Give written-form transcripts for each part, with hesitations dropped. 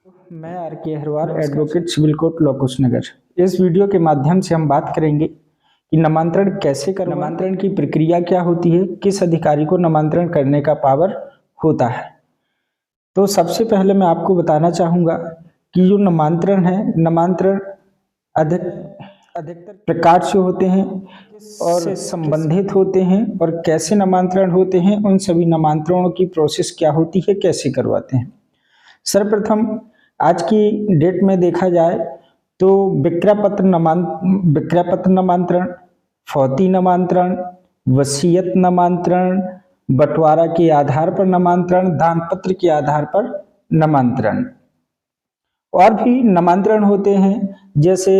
मैं R K Aharwal, advocate civil court law Kushinagar. इस video के माध्यम से हम बात करेंगे कि नामांतरण कैसे करवाएं, नामांतरण की प्रक्रिया क्या होती है, किस अधिकारी को नामांतरण करने का पावर होता है। तो सबसे पहले मैं आपको बताना चाहूँगा कि जो नामांतरण है, नामांतरण अधिकतर प्रकार से होते हैं और संबंधित होते हैं, और कैसे नामांतरण होते हैं, उन सभी नामांतरणों की प्रोसेस क्या होती है, कैसे करवाते हैं। सर्वप्रथम आज की डेट में देखा जाए तो विक्रय पत्र नामांतरण, फौती नामांतरण, वसीयत नामांतरण, बंटवारा के आधार पर नामांतरण, दान पत्र के आधार पर नामांतरण, और भी नामांतरण होते हैं। जैसे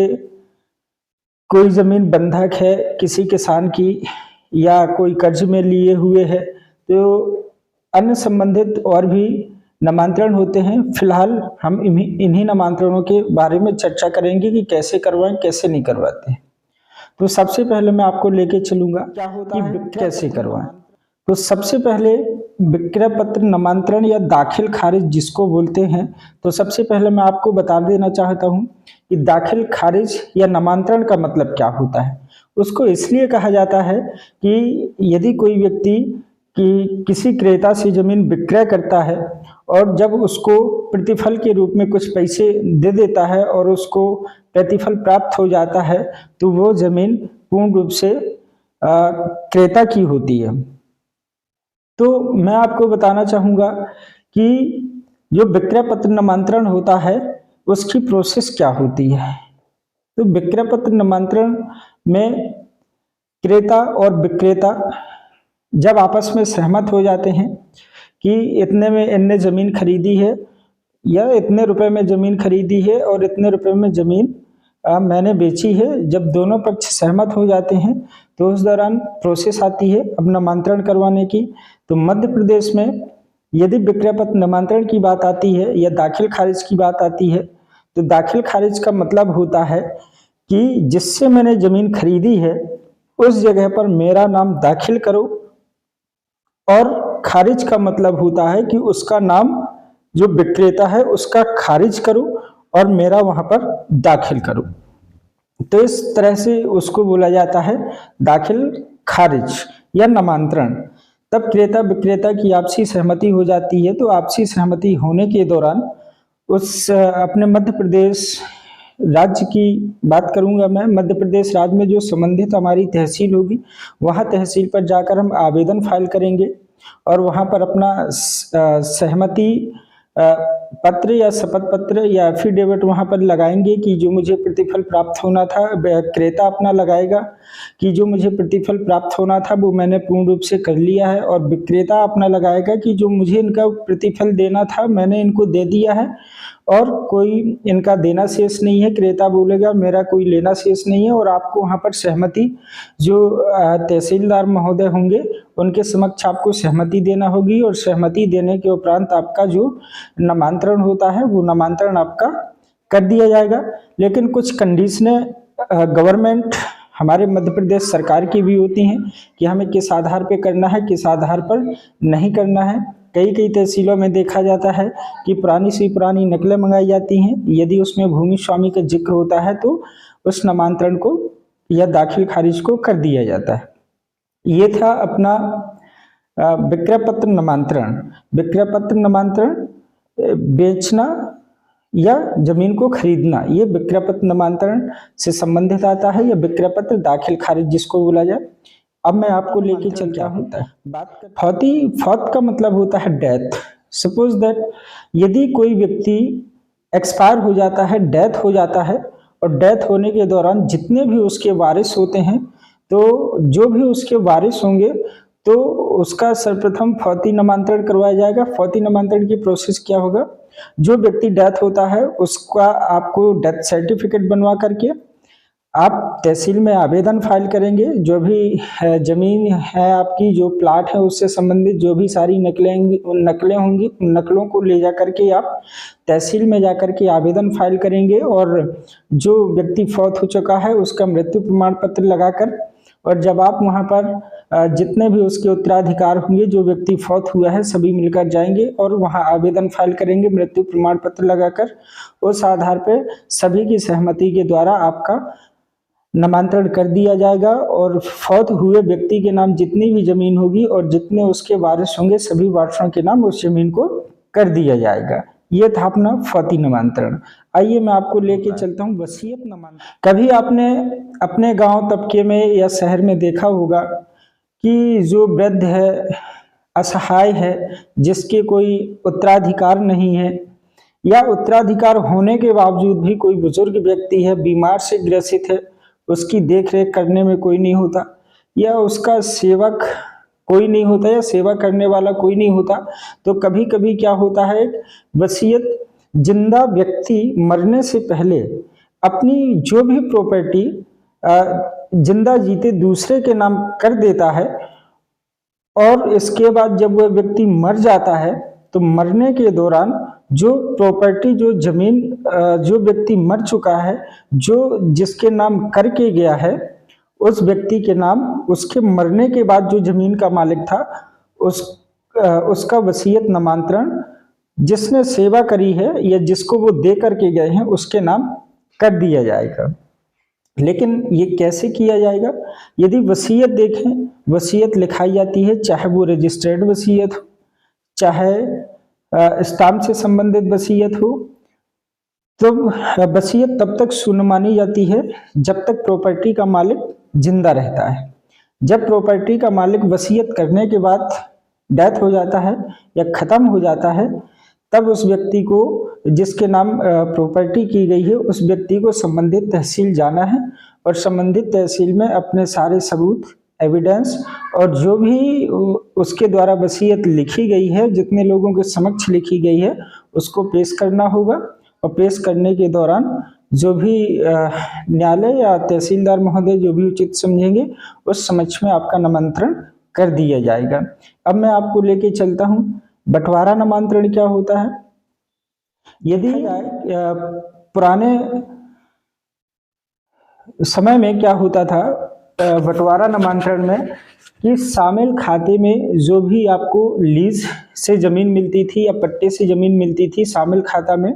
कोई जमीन बंधक है किसी किसान की, या कोई कर्ज में लिए हुए है, तो अन्य संबंधित और भी नामांतरण होते हैं। फिलहाल हम इन्हीं नामांतरणों के बारे में चर्चा करेंगे कि कैसे करवाएं, कैसे नहीं करवाते हैं। तो सबसे पहले मैं आपको लेके चलूंगा क्या होता है, कैसे करवाएं। तो सबसे पहले विक्रय पत्र नामांतरण या दाखिल खारिज जिसको बोलते हैं, तो सबसे पहले मैं आपको बता देना चाहता हूं कि दाखिल खारिज या नामांतरण का मतलब क्या होता है। उसको इसलिए कहा जाता है कि यदि कोई व्यक्ति किसी क्रेता से जमीन विक्रय करता है और जब उसको प्रतिफल के रूप में कुछ पैसे दे देता है और उसको प्रतिफल प्राप्त हो जाता है, तो वो जमीन पूर्ण रूप से क्रेता की होती है। तो मैं आपको बताना चाहूँगा कि जो विक्रय पत्र नामांतरण होता है उसकी प्रोसेस क्या होती है। तो विक्रय पत्र नामांतरण में क्रेता और विक्रेता जब आपस में सहमत हो जाते हैं कि इतने में इनने ज़मीन खरीदी है, या इतने रुपए में ज़मीन खरीदी है और इतने रुपए में ज़मीन मैंने बेची है, जब दोनों पक्ष सहमत हो जाते हैं तो उस दौरान प्रोसेस आती है अब नामांतरण करवाने की। तो मध्य प्रदेश में यदि विक्रय पत्र नामांतरण की बात आती है या दाखिल खारिज की बात आती है, तो दाखिल खारिज का मतलब होता है कि जिससे मैंने ज़मीन खरीदी है उस जगह पर मेरा नाम दाखिल करो, और खारिज का मतलब होता है कि उसका नाम जो विक्रेता है उसका खारिज करो और मेरा वहां पर दाखिल करो। तो इस तरह से उसको बोला जाता है दाखिल खारिज या नामांतरण। तब क्रेता विक्रेता की आपसी सहमति हो जाती है। तो आपसी सहमति होने के दौरान उस अपने मध्य प्रदेश राज्य की बात करूंगा मैं, मध्य प्रदेश राज्य में जो संबंधित हमारी तहसील होगी, वहां तहसील पर जाकर हम आवेदन फाइल करेंगे और वहां पर अपना सहमति पत्र या शपथ पत्र या एफिडेविट वहां पर लगाएंगे कि जो मुझे प्रतिफल प्राप्त होना था, क्रेता अपना लगाएगा कि जो मुझे प्रतिफल प्राप्त होना था वो मैंने पूर्ण रूप से कर लिया है, और विक्रेता अपना लगाएगा कि जो मुझे इनका प्रतिफल देना था मैंने इनको दे दिया है और कोई इनका देना शेष नहीं है। क्रेता बोलेगा मेरा कोई लेना शेष नहीं है, और आपको वहाँ पर सहमति जो तहसीलदार महोदय होंगे उनके समक्ष आपको सहमति देना होगी, और सहमति देने के उपरांत आपका जो नामांतरण होता है वो नामांतरण आपका कर दिया जाएगा। लेकिन कुछ कंडीशनें गवर्नमेंट हमारे मध्य प्रदेश सरकार की भी होती हैं कि हमें किस आधार पे करना है, किस आधार पर नहीं करना है। कई तहसीलों में देखा जाता है कि पुरानी से पुरानी नकलें मंगाई जाती हैं। यदि उसमें भूमि स्वामी का जिक्र होता है तो उस नामांतरण को या दाखिल खारिज को कर दिया जाता है। ये था अपना विक्रय पत्र नामांतरण। विक्रय पत्र नामांतरण बेचना या जमीन को खरीदना, ये विक्रय पत्र नामांतरण से संबंधित आता है, या विक्रय पत्र दाखिल खारिज जिसको बोला जाए। अब मैं आपको लेके चल क्या होता है बात। फौत का मतलब होता है डेथ। सपोज दैट यदि कोई व्यक्ति एक्सपायर हो जाता है, डेथ हो जाता है, और डेथ होने के दौरान जितने भी उसके वारिस होते हैं, तो जो भी उसके वारिस होंगे तो उसका सर्वप्रथम फौती नामांतरण करवाया जाएगा। फौती नामांतरण की प्रोसेस क्या होगा, जो व्यक्ति डेथ होता है उसका आपको डेथ सर्टिफिकेट बनवा करके आप तहसील में आवेदन फाइल करेंगे। जो भी जमीन है आपकी, जो प्लाट है, उससे संबंधित जो भी सारी नकलें होंगी, नकलों को ले जा करके आप तहसील में जा करके आवेदन फाइल करेंगे, और जो व्यक्ति फौत हो चुका है उसका मृत्यु प्रमाण पत्र लगाकर और जब आप वहां पर जितने भी उसके उत्तराधिकार होंगे, जो व्यक्ति फौत हुआ है, सभी मिलकर जाएंगे और वहां आवेदन फाइल करेंगे मृत्यु प्रमाण पत्र लगाकर। उस आधार पर सभी की सहमति के द्वारा आपका नामांतरण कर दिया जाएगा और फौत हुए व्यक्ति के नाम जितनी भी जमीन होगी और जितने उसके वारिस होंगे, सभी वारिसों के नाम उस जमीन को कर दिया जाएगा। ये था अपना फौती नामांतरण। आइए मैं आपको लेके चलता हूँ वसीयत नामांतरण। कभी आपने अपने गांव तबके में या शहर में देखा होगा कि जो वृद्ध है, असहाय है, जिसके कोई उत्तराधिकार नहीं है, या उत्तराधिकार होने के बावजूद भी कोई बुजुर्ग व्यक्ति है, बीमार से ग्रसित है, उसकी देख रेख करने में कोई नहीं होता, या उसका सेवक कोई नहीं होता, या सेवा करने वाला कोई नहीं होता, तो कभी कभी क्या होता है, वसीयत जिंदा व्यक्ति मरने से पहले अपनी जो भी प्रॉपर्टी जिंदा जीते दूसरे के नाम कर देता है, और इसके बाद जब वह व्यक्ति मर जाता है तो मरने के दौरान जो प्रॉपर्टी, जो जमीन जो व्यक्ति मर चुका है, जो जिसके नाम करके गया है, उस व्यक्ति के नाम उसके मरने के बाद जो जमीन का मालिक था उसका वसीयत नामांतरण जिसने सेवा करी है या जिसको वो दे करके गए हैं उसके नाम कर दिया जाएगा। लेकिन ये कैसे किया जाएगा? यदि वसीयत देखें, वसीयत लिखाई जाती है, चाहे वो रजिस्टर्ड वसीयत हो, चाहे स्टाम्प से संबंधित वसीयत हो, तो वसीयत तब तक शुभ मानी जाती है जब तक प्रॉपर्टी का मालिक जिंदा रहता है। जब प्रॉपर्टी का मालिक वसीयत करने के बाद डेथ हो जाता है या खत्म हो जाता है, तब उस व्यक्ति को, जिसके नाम प्रॉपर्टी की गई है, उस व्यक्ति को संबंधित तहसील जाना है और संबंधित तहसील में अपने सारे सबूत, एविडेंस और जो भी उसके द्वारा वसीयत लिखी गई है, जितने लोगों के समक्ष लिखी गई है, उसको पेश करना होगा। और पेश करने के दौरान जो भी न्यायालय या तहसीलदार महोदय जो भी उचित समझेंगे, उस समक्ष में आपका नामांतरण कर दिया जाएगा। अब मैं आपको लेके चलता हूँ बंटवारा नामांतरण क्या होता है। यदि पुराने समय में क्या होता था बंटवारा नामांतरण में, कि शामिल खाते में जो भी आपको लीज से जमीन मिलती थी या पट्टे से जमीन मिलती थी, शामिल खाता में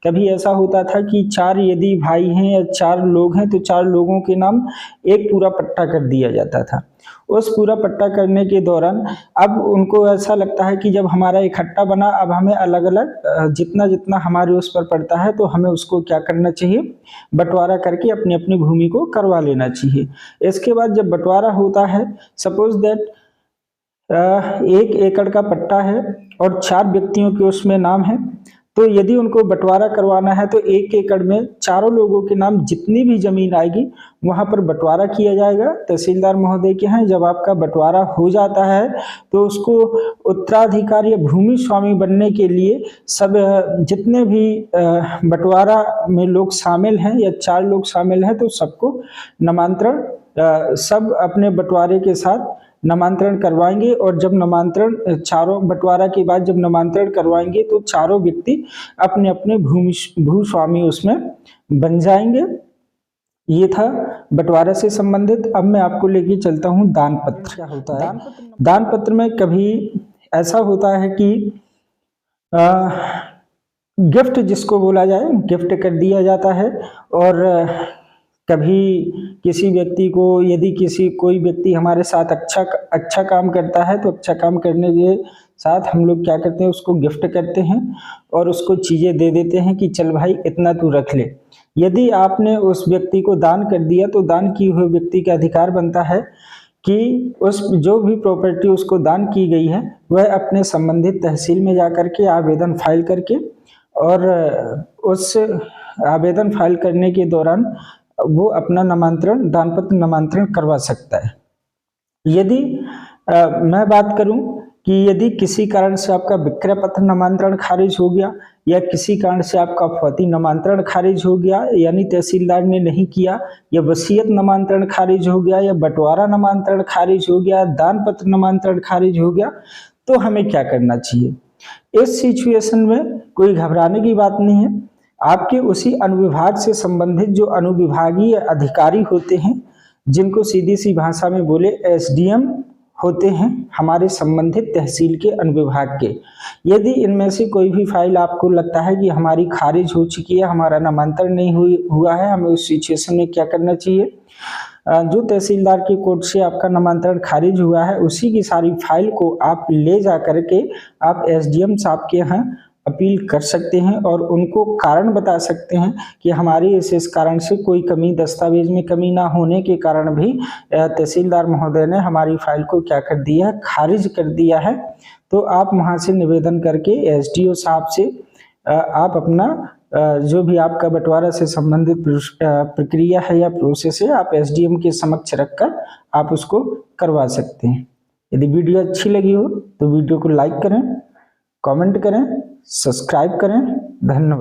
कभी ऐसा होता था कि 4 यदि भाई हैं या 4 लोग हैं तो 4 लोगों के नाम एक पूरा पट्टा कर दिया जाता था। उस पूरा पट्टा करने के दौरान अब उनको ऐसा लगता है कि जब हमारा इकट्ठा बना, अब हमें अलग अलग जितना जितना हमारे उस पर पड़ता है तो हमें उसको क्या करना चाहिए, बंटवारा करके अपनी अपनी भूमि को करवा लेना चाहिए। इसके बाद जब बंटवारा होता है, सपोज दैट 1 एकड़ का पट्टा है और 4 व्यक्तियों के उसमें नाम है, तो यदि उनको बंटवारा करवाना है तो 1 एकड़ में चारों लोगों के नाम जितनी भी जमीन आएगी वहां पर बंटवारा किया जाएगा तहसीलदार महोदय के यहाँ। जब आपका बंटवारा हो जाता है तो उसको उत्तराधिकार या भूमि स्वामी बनने के लिए सब जितने भी बंटवारा में लोग शामिल हैं या 4 लोग शामिल हैं, तो सबको नामांतरण सब अपने बंटवारे के साथ नामांतरण करवाएंगे। और जब नामांतरण चारों बंटवारा के बाद जब नामांतरण करवाएंगे तो चारों व्यक्ति अपने अपने भूस्वामी उसमें बन जाएंगे। ये था बंटवारा से संबंधित। अब मैं आपको लेके चलता हूँ दान पत्र। क्या होता है दान पत्र में? कभी ऐसा होता है कि गिफ्ट जिसको बोला जाए, गिफ्ट कर दिया जाता है। और कभी किसी व्यक्ति को, यदि कोई व्यक्ति हमारे साथ अच्छा काम करता है तो अच्छा काम करने के साथ हम लोग क्या करते हैं, उसको गिफ्ट करते हैं और उसको चीज़ें दे देते हैं कि चल भाई इतना तू रख ले। यदि आपने उस व्यक्ति को दान कर दिया तो दान किए हुए व्यक्ति का अधिकार बनता है कि उस जो भी प्रॉपर्टी उसको दान की गई है वह अपने संबंधित तहसील में जाकर के आवेदन फाइल करके, और उस आवेदन फाइल करने के दौरान वो अपना नामांतरण, दान पत्र नामांतरण करवा सकता है। यदि मैं बात करूं कि यदि किसी कारण से आपका विक्रय पत्र नामांतरण खारिज हो गया या किसी कारण से आपका फौती नामांतरण खारिज हो गया, यानी तहसीलदार ने नहीं किया, या वसीयत नामांतरण खारिज हो गया, या बंटवारा नामांतरण खारिज हो गया, दान पत्र नामांतरण खारिज हो गया, तो हमें क्या करना चाहिए? इस सिचुएशन में कोई घबराने की बात नहीं है। आपके उसी अनुविभाग से संबंधित जो अनुविभागीय अधिकारी होते हैं, जिनको सीधी सी भाषा में बोले एसडीएम होते हैं हमारे संबंधित तहसील के अनुविभाग के। यदि इनमें से कोई भी फाइल आपको लगता है कि हमारी खारिज हो चुकी है, हमारा नामांतरण नहीं हुआ है, हमें उस सिचुएशन में क्या करना चाहिए, जो तहसीलदार के कोर्ट से आपका नामांतरण खारिज हुआ है उसी की सारी फाइल को आप ले जा करके आप एसडीएम साहब के यहाँ अपील कर सकते हैं और उनको कारण बता सकते हैं कि हमारी इस कारण से कोई कमी, दस्तावेज में कमी ना होने के कारण भी तहसीलदार महोदय ने हमारी फाइल को क्या कर दिया है, खारिज कर दिया है। तो आप वहां से निवेदन करके एसडीओ साहब से आप अपना जो भी आपका बंटवारा से संबंधित प्रक्रिया है या प्रोसेस है आप एसडीएम के समक्ष रखकर आप उसको करवा सकते हैं। यदि वीडियो अच्छी लगी हो तो वीडियो को लाइक करें, कमेंट करें, सब्सक्राइब करें। धन्यवाद।